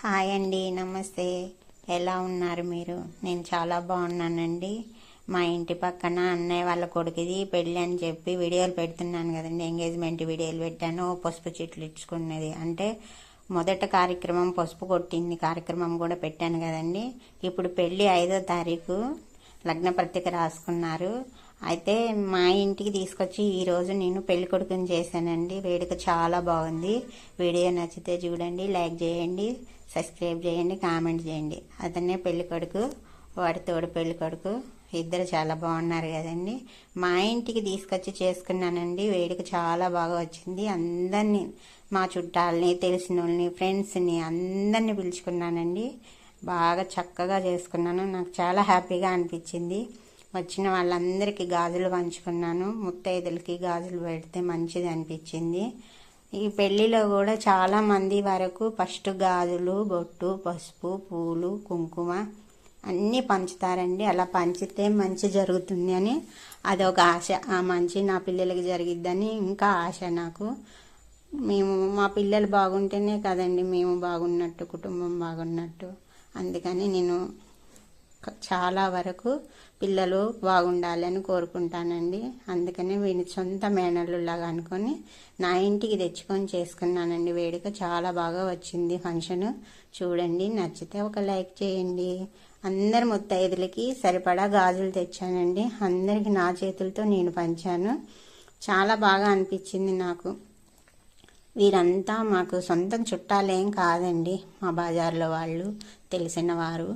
Hi అండి, నమస్తే. ఎలా ఉన్నారు మీరు? నేను చాలా బాగున్నానండి. మా ఇంటి పక్కన అన్నయ్య వాళ్ళ కొడుకుది పెళ్ళి అని చెప్పి వీడియోలు పెడుతున్నాను కదండి. ఎంగేజ్మెంట్ వీడియోలు పెట్టాను. పసుపు చెట్లు ఇచ్చుకున్నది అంటే మొదట కార్యక్రమం పసుపు కొట్టింది కార్యక్రమం కూడా పెట్టాను కదండి. ఇప్పుడు పెళ్ళి 5వ తారీఖు లగ్న పత్రిక రాసుకున్నారు. అయితే మా ఇంటికి తీసుకొచ్చి ఈరోజు నేను పెళ్లి కొడుకుని చేశానండి. వేడుక చాలా బాగుంది. వీడియో నచ్చితే చూడండి, లైక్ చేయండి, సబ్స్క్రైబ్ చేయండి, కామెంట్ చేయండి. అతనే పెళ్లి కొడుకు, వాడి తోడు పెళ్లి కొడుకు. ఇద్దరు చాలా బాగున్నారు కదండి. మా ఇంటికి తీసుకొచ్చి చేసుకున్నానండి. వేడుక చాలా బాగా వచ్చింది. అందరినీ, మా చుట్టాలని, తెలిసిన వాళ్ళని, ఫ్రెండ్స్ని అందరినీ పిలుచుకున్నానండి. బాగా చక్కగా చేసుకున్నాను. నాకు చాలా హ్యాపీగా అనిపించింది. వచ్చిన వాళ్ళందరికీ గాజులు పంచుకున్నాను. ముత్తైదులకి గాజులు పెడితే మంచిది అనిపించింది. ఈ పెళ్లిలో కూడా చాలా మంది వరకు ఫస్ట్ గాజులు, బొట్టు, పసుపు, పూలు, కుంకుమ అన్నీ పంచుతారండి. అలా పంచితే మంచి జరుగుతుంది అని అదొక ఆశ. ఆ మంచి నా పిల్లలకి జరిగిద్దని ఇంకా ఆశ నాకు. మా పిల్లలు బాగుంటేనే కదండి మేము బాగున్నట్టు, కుటుంబం బాగున్నట్టు. అందుకని నేను చాలా వరకు పిల్లలు బాగుండాలి అని కోరుకుంటానండి. అందుకని వీని సొంత మేనల్లులాగా అనుకొని నా ఇంటికి తెచ్చుకొని చేసుకున్నానండి. వేడుక చాలా బాగా వచ్చింది. ఫంక్షన్ చూడండి, నచ్చితే ఒక లైక్ చేయండి. అందరు ముత్తైదులకి సరిపడా గాజులు తెచ్చానండి. అందరికి నా చేతులతో నేను పంచాను. చాలా బాగా అనిపించింది నాకు. వీరంతా మాకు సొంతం చుట్టాలేం కాదండి. మా బజార్లో వాళ్ళు, తెలిసిన వారు,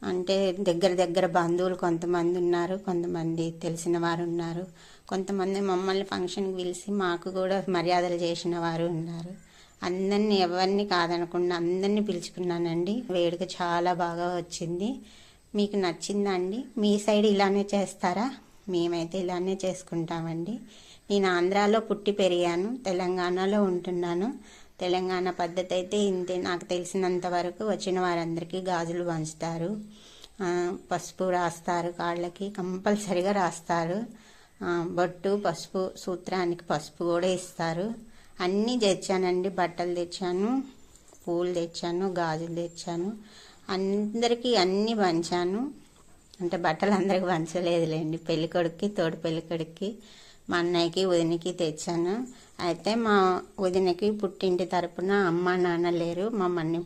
అంటే దగ్గర బంధువులు కొంతమంది ఉన్నారు, కొంతమంది తెలిసిన వారు ఉన్నారు, కొంతమంది మమ్మల్ని ఫంక్షన్కి పిలిచి మాకు కూడా మర్యాదలు చేసిన వారు ఉన్నారు. అందరినీ ఎవరిని కాదనకుండా అందరినీ పిలుచుకున్నానండి. వేడుక చాలా బాగా వచ్చింది. మీకు నచ్చిందా అండి? మీ సైడ్ ఇలానే చేస్తారా? మేమైతే ఇలానే చేసుకుంటామండి. నేను ఆంధ్రాలో పుట్టి పెరిగాను, తెలంగాణలో ఉంటున్నాను. తెలంగాణ పద్ధతి అయితే ఇంతే. నాకు తెలిసినంత వరకు వచ్చిన వారందరికీ గాజులు పంచుతారు, పసుపు రాస్తారు, కాళ్ళకి కంపల్సరిగా రాస్తారు. బొట్టు, పసుపు, సూత్రానికి పసుపు కూడా ఇస్తారు. అన్నీ తెచ్చానండి. బట్టలు తెచ్చాను, పూలు తెచ్చాను, గాజులు తెచ్చాను. అందరికీ అన్నీ పంచాను. అంటే బట్టలు అందరికి పంచలేదులేండి. పెళ్ళికొడుక్కి, తోడు పెళ్ళికొడుక్కి, మా అన్నయ్యకి, వదినికి తెచ్చాను. అయితే మా వదినకి పుట్టింటి తరపున అమ్మ నాన్న లేరు. మమ్మల్ని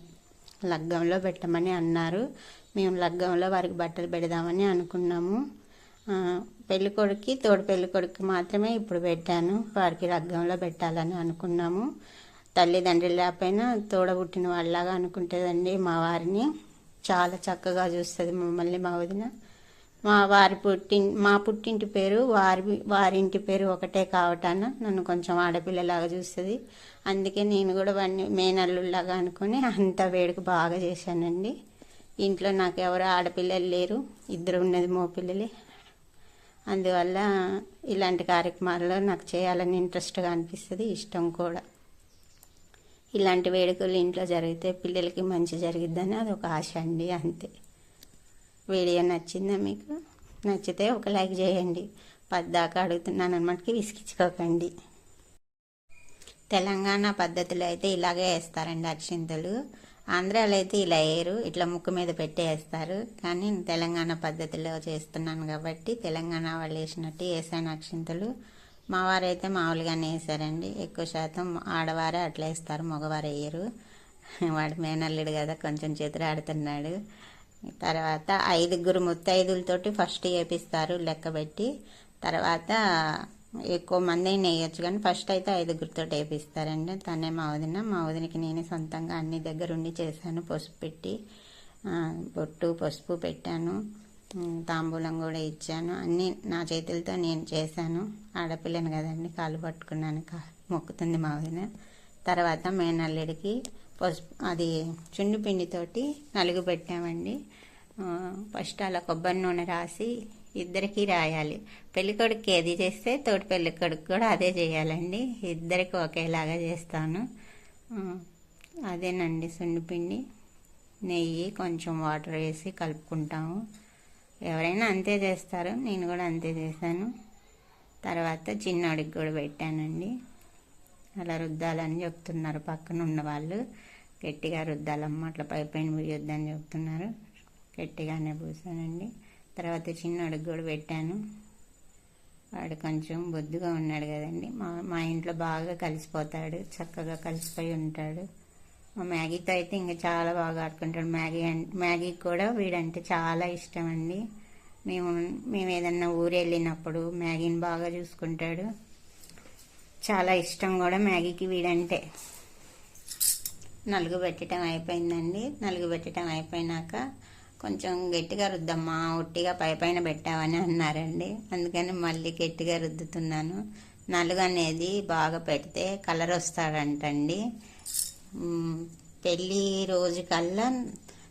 లగ్గంలో పెట్టమని అన్నారు. మేము లగ్గంలో వారికి బట్టలు పెడదామని అనుకున్నాము. పెళ్ళికొడుక్కి, తోడు పెళ్ళికొడుక్కి మాత్రమే ఇప్పుడు పెట్టాను. వారికి లగ్గంలో పెట్టాలని అనుకున్నాము. తల్లిదండ్రులు లేకపోయినా తోడబుట్టిన వాళ్ళలాగా అనుకుంటుందండి మా వారిని. చాలా చక్కగా చూస్తుంది మమ్మల్ని మా వదిన. మా పుట్టింటి పేరు వారింటి పేరు ఒకటే కావటాన నన్ను కొంచెం ఆడపిల్లలాగా చూస్తుంది. అందుకే నేను కూడా వాడిని మేనల్లులాగా అనుకుని అంత వేడుక బాగా చేశానండి. ఇంట్లో నాకు ఎవరు ఆడపిల్లలు లేరు, ఇద్దరు ఉన్నది మగపిల్లలే. అందువల్ల ఇలాంటి కార్యక్రమాల్లో నాకు చేయాలని ఇంట్రెస్ట్గా అనిపిస్తుంది, ఇష్టం కూడా. ఇలాంటి వేడుకలు ఇంట్లో జరిగితే పిల్లలకి మంచి జరిగిద్దని అదొక ఆశ అండి, అంతే. వీడియో నచ్చిందా మీకు? నచ్చితే ఒక లైక్ చేయండి. పద్దాకా అడుగుతున్నాను అన్నమాటకి విసిగించుకోకండి. తెలంగాణ పద్ధతిలో అయితే ఇలాగే వేస్తారండి అక్షింతలు. ఆంధ్రాలో అయితే ఇలా వేయరు, ఇట్లా ముక్కు మీద పెట్టి వేస్తారు. కానీ తెలంగాణ పద్ధతిలో చేస్తున్నాను కాబట్టి తెలంగాణ వాళ్ళు వేసినట్టు వేసాను అక్షింతలు. మా వారైతే మామూలుగానే వేసారండి. ఎక్కువ శాతం ఆడవారే అట్లా వేస్తారు, మగవారు వేయరు. వాడు మేనల్లుడు కదా, కొంచెం చేతులాడుతున్నాడు. తర్వాత 5 ముత్తైదులతోటి ఫస్ట్ వేపిస్తారు లెక్కబెట్టి. తర్వాత ఎక్కువ మంది వేయచ్చు, కానీ ఫస్ట్ అయితే 5 వేపిస్తారండి. తనే మా వదినకి నేనే సొంతంగా అన్ని దగ్గరుండి చేశాను. పసుపు పెట్టి, బొట్టు పసుపు పెట్టాను, తాంబూలం కూడా ఇచ్చాను. అన్నీ నా చేతులతో నేను చేశాను. ఆడపిల్లను కదండి, కాలు పట్టుకున్నాను, మొక్కుతుంది మా వదిన. తర్వాత మేనల్లుడికి పసుపు అది చుండి పిండితోటి నలుగు పెట్టామండి. ఫస్ట్ అలా కొబ్బరి నూనె రాసి ఇద్దరికి రాయాలి. పెళ్ళికొడుకు ఏది చేస్తే తోటి పెళ్ళికొడుకు కూడా అదే చేయాలండి. ఇద్దరికి ఒకేలాగా చేస్తాను. అదేనండి సున్నిపిండి, నెయ్యి, కొంచెం వాటర్ వేసి కలుపుకుంటాము. ఎవరైనా అంతే చేస్తారు, నేను కూడా అంతే చేశాను. తర్వాత చిన్నోడికి కూడా పెట్టానండి. అలా రుద్దాలని చెప్తున్నారు పక్కన ఉన్న వాళ్ళు, గట్టిగా రుద్దాలమ్మ, అట్లా పైన పూయొద్దని చెప్తున్నారు. గట్టిగానే పూసానండి. తర్వాత చిన్నోడికి కూడా పెట్టాను. వాడు కొంచెం బొద్దుగా ఉన్నాడు కదండి, మా ఇంట్లో బాగా కలిసిపోతాడు, చక్కగా కలిసిపోయి ఉంటాడు. మా మ్యాగీతో అయితే ఇంకా చాలా బాగా ఆడుకుంటాడు. మ్యాగీకి కూడా వీడంటే చాలా ఇష్టం అండి. మేము ఏదన్నా ఊరు వెళ్ళినప్పుడు మ్యాగీని బాగా చూసుకుంటాడు. చాలా ఇష్టం కూడా మ్యాగీకి వీడంటే. నలుగు పెట్టడం అయిపోయిందండి. నలుగు పెట్టడం అయిపోయినాక కొంచెం గట్టిగా రుద్దమ్మా, ఒట్టిగా పైన పెట్టావని అన్నారండి. అందుకని మళ్ళీ గట్టిగా రుద్దుతున్నాను. నలుగు అనేది బాగా పెడితే కలర్ వస్తాడంటండి. పెళ్ళి రోజు కల్లా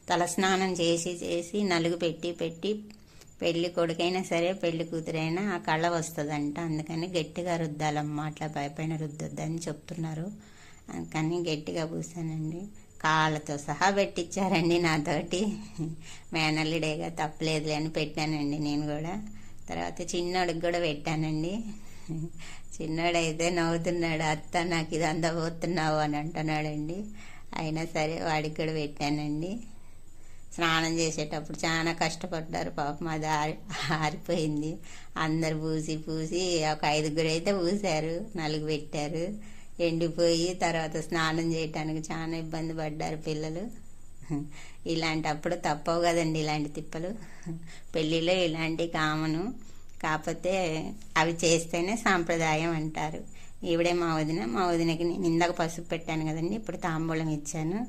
తలస్నానం చేసి నలుగు పెట్టి పెళ్లి కొడుకైనా సరే పెళ్లి కూతురైనా ఆ కళ వస్తుందంట. అందుకని గట్టిగా రుద్దాలమ్మా, అట్లా పైన రుద్దొద్దని చెప్తున్నారు. అందుకని గట్టిగా పూసానండి. కాళ్ళతో సహా పెట్టించారండి నాతోటి. మేనల్లుడేగా తప్పలేదులే అని పెట్టానండి నేను కూడా. తర్వాత చిన్నోడికి కూడా పెట్టానండి. చిన్నోడైతే నవ్వుతున్నాడు, అత్త నాకు ఇదంతా పోతున్నావు అని అంటున్నాడండి. అయినా సరే వాడికి కూడా పెట్టానండి. స్నానం చేసేటప్పుడు చాలా కష్టపడ్డారు పాపం, అది ఆరిపోయింది. అందరు పూసి ఒక 5గురు అయితే పూసారు, 4 పెట్టారు. ఎండిపోయి తర్వాత స్నానం చేయటానికి చాలా ఇబ్బంది పడ్డారు పిల్లలు. ఇలాంటప్పుడు తప్పవు కదండి ఇలాంటి తిప్పలు. పెళ్ళిలో ఇలాంటి కామను, కాకపోతే అవి చేస్తేనే సాంప్రదాయం అంటారు. ఈవిడే మా వదినకి నేను ఇందాక పసుపు పెట్టాను కదండి, ఇప్పుడు తాంబూలం ఇచ్చాను.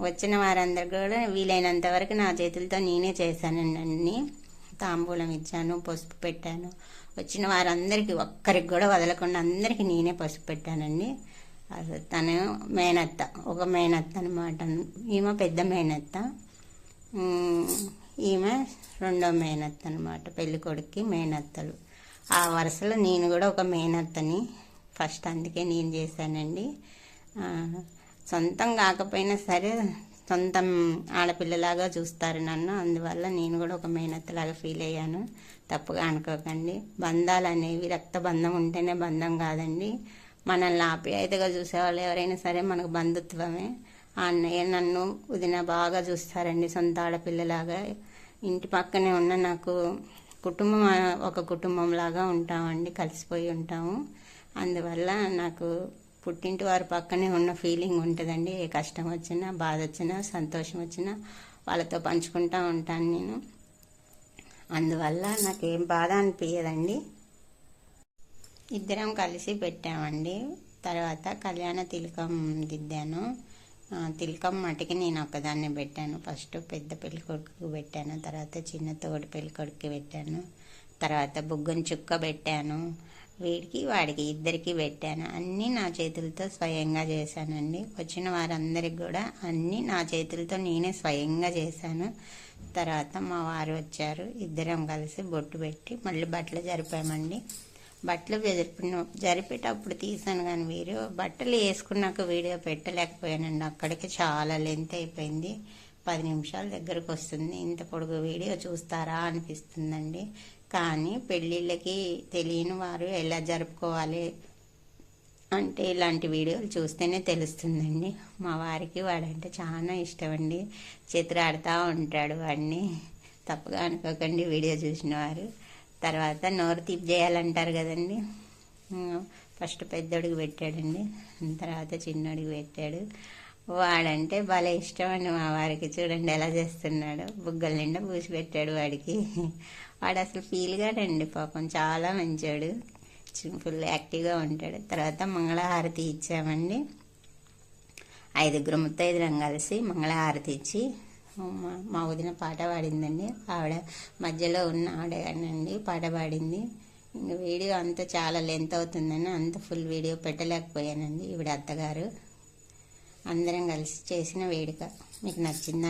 వచ్చిన వారందరూ కూడా వీలైనంత వరకు నా చేతులతో నేనే చేశానండి అన్నీ. తాంబూలం ఇచ్చాను, పసుపు పెట్టాను. వచ్చిన వారందరికీ ఒక్కరికి కూడా వదలకుండా అందరికీ నేనే పసుపు పెట్టానండి. అసలు తను మేనత్త, ఒక మేనత్త అనమాట. ఈమె పెద్ద మేనత్త, ఈమె రెండో మేనత్త అనమాట. పెళ్లి కొడుక్కి మేనత్తలు. ఆ వరుసలో నేను కూడా ఒక మేనత్తని ఫస్ట్, అందుకే నేను చేశానండి. సొంతం కాకపోయినా సరే సొంతం ఆడపిల్లలాగా చూస్తారు నన్ను, అందువల్ల నేను కూడా ఒక మేనత్తలాగా ఫీల్ అయ్యాను. తప్పుగా అనుకోకండి. బంధాలు అనేవి రక్త బంధం ఉంటేనే బంధం కాదండి. మనల్ని ఆప్యాయతగా చూసేవాళ్ళు ఎవరైనా సరే మనకు బంధుత్వమే. ఆ అన్నయ్య నన్ను వదిన బాగా చూస్తారండి, సొంత ఆడపిల్లలాగా. ఇంటి పక్కనే ఉన్న నాకు కుటుంబం, ఒక కుటుంబంలాగా ఉంటామండి, కలిసిపోయి ఉంటాము. అందువల్ల నాకు పుట్టింటి వారి పక్కనే ఉన్న ఫీలింగ్ ఉంటుందండి. ఏ కష్టం వచ్చినా, బాధ వచ్చినా, సంతోషం వచ్చినా వాళ్ళతో పంచుకుంటూ ఉంటాను నేను. అందువల్ల నాకేం బాధ అనిపించదండి. ఇద్దరం కలిసి పెట్టామండి. తర్వాత కళ్యాణ తిలకం దిద్దాను. తిలకం మటుకి నేను ఒక్కదాన్ని పెట్టాను. ఫస్ట్ పెద్ద పెళ్ళికొడుకు పెట్టాను, తర్వాత చిన్న తోటి పెళ్ళికొడుకు పెట్టాను, తర్వాత బుగ్గని చుక్క పెట్టాను. వీడికి వాడికి ఇద్దరికి పెట్టాను. అన్నీ నా చేతులతో స్వయంగా చేశానండి. వచ్చిన వారందరికి కూడా అన్నీ నా చేతులతో నేనే స్వయంగా చేశాను. తర్వాత మా వారు వచ్చారు, ఇద్దరం కలిసి బొట్టు పెట్టి మళ్ళీ బట్టలు జరిపామండి. బట్టలు జరిపేటప్పుడు తీసాను కానీ బట్టలు వేసుకున్నాక వీడియో పెట్టలేకపోయానండి. అక్కడికి చాలా లెంత్ అయిపోయింది, 10 నిమిషాల దగ్గరకు వస్తుంది. ఇంత పొడుగు వీడియో చూస్తారా అనిపిస్తుందండి. కానీ పెళ్ళిళ్ళకి తెలియని వారు ఎలా జరుపుకోవాలి అంటే ఇలాంటి వీడియోలు చూస్తేనే తెలుస్తుందండి. మా వారికి వాడంటే చాలా ఇష్టం అండి, చిత్రాడుతూ ఉంటాడు వాడిని. తప్పుగా అనుకోకండి వీడియో చూసిన వారు. తర్వాత నోరు తీపి చేయాలంటారు కదండి. ఫస్ట్ పెద్దోడికి పెట్టాడండి, తర్వాత చిన్నోడికి పెట్టాడు. వాడంటే భలే ఇష్టం అండి మా వారికి. చూడండి ఎలా చేస్తున్నాడు, బుగ్గల నిండా పూసి పెట్టాడు వాడికి. వాడు అసలు ఫీల్గాడండి పాపం, చాలా మంచోడు, ఫుల్ యాక్టివ్గా ఉంటాడు. తర్వాత మంగళహారతి ఇచ్చామండి. 5గురు ముత్తైదులం కలిసి మంగళహారతి ఇచ్చి మా వదిన పాట పాడిందండి. ఆవిడ మధ్యలో ఉన్న ఆవిడేనండి పాట పాడింది. ఇంకా వీడియో అంతా చాలా లెంత్ అవుతుందని అంత ఫుల్ వీడియో పెట్టలేకపోయానండి. ఈవిడ అత్తగారు. అందరం కలిసి చేసిన వేడుక మీకు నచ్చిందండి.